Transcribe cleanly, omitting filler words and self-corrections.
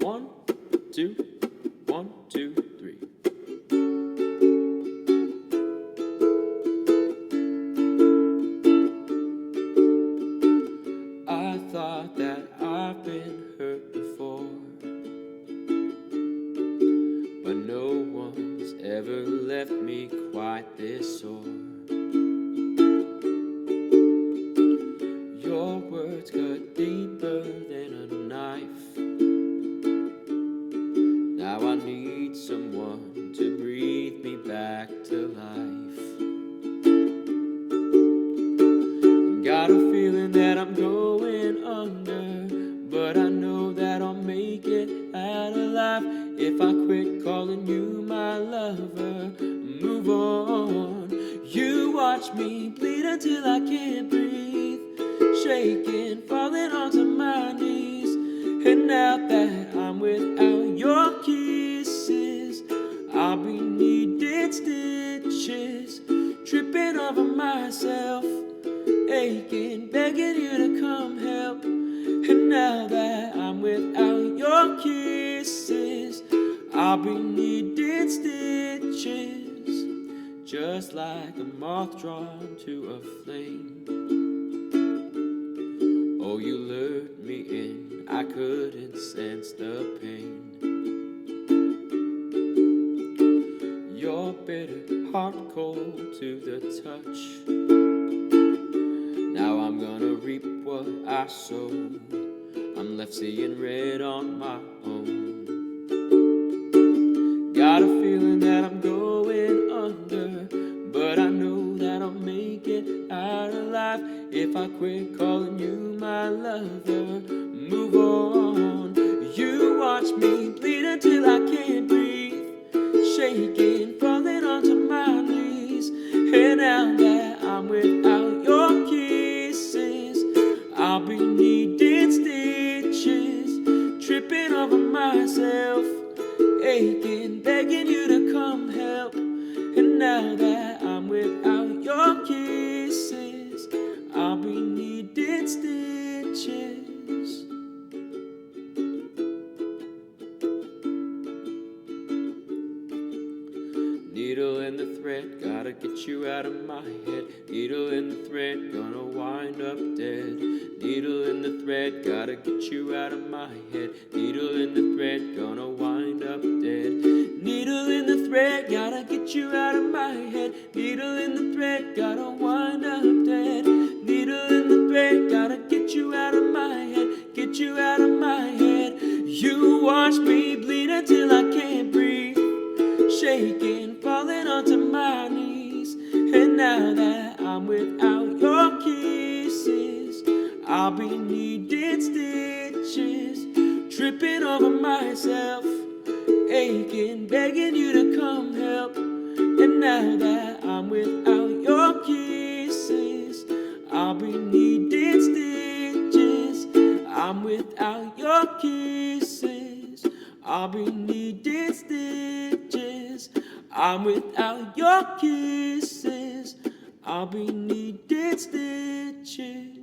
1, 2, 1, 2, 3. I thought that I've been hurt before, but no one's ever left me quite this sore. Your words cut deeper than a knife. Now I need someone to breathe me back to life. Got a feeling that I'm going under, but I know that I'll make it out alive if I quit calling you my lover. Move on. You watch me bleed until I can't breathe, shaking, falling onto my knees. And now that I'm without your kisses, I'll be needing stitches, tripping over myself, aching, begging you to come help. And now that I'm without your kisses, I'll be needing stitches, just like a moth drawn to a flame. Oh, you lured me in, I couldn't sense the pain. Your bitter heart cold to the touch. Now I'm gonna reap what I sow. I'm left seeing red on my own. Got a feeling that I'm going under, but I know that I'll make it out alive if I quit calling you my lover. Move on. You watch me bleed until I can't breathe, shaking, falling onto my knees. And now that I'm without your kisses, I'll be needing stitches, tripping over myself, aching, begging you to come help. And now that I'm without your kisses, I'll be needing stitches. Needle in the thread, gotta get you out of my head. Needle in the thread, gonna wind up dead. Needle in the thread, gotta get you out of my head. Needle in the thread, gonna wind up dead. Needle in the thread, gotta get you out of my head. Needle in the thread, gotta wind up dead. Needle in the thread, gotta get you out of my head. Get you out of my head. You watch me bleed until I can't breathe, shaking, falling onto my knees. And now that I'm without your kisses, I'll be needing stitches, tripping over myself, aching, begging you to come help. And now that I'm without your kisses, I'll be needing stitches. I'm without your kisses, I'll be needing stitches. I'm without your kisses, I'll be needing stitches.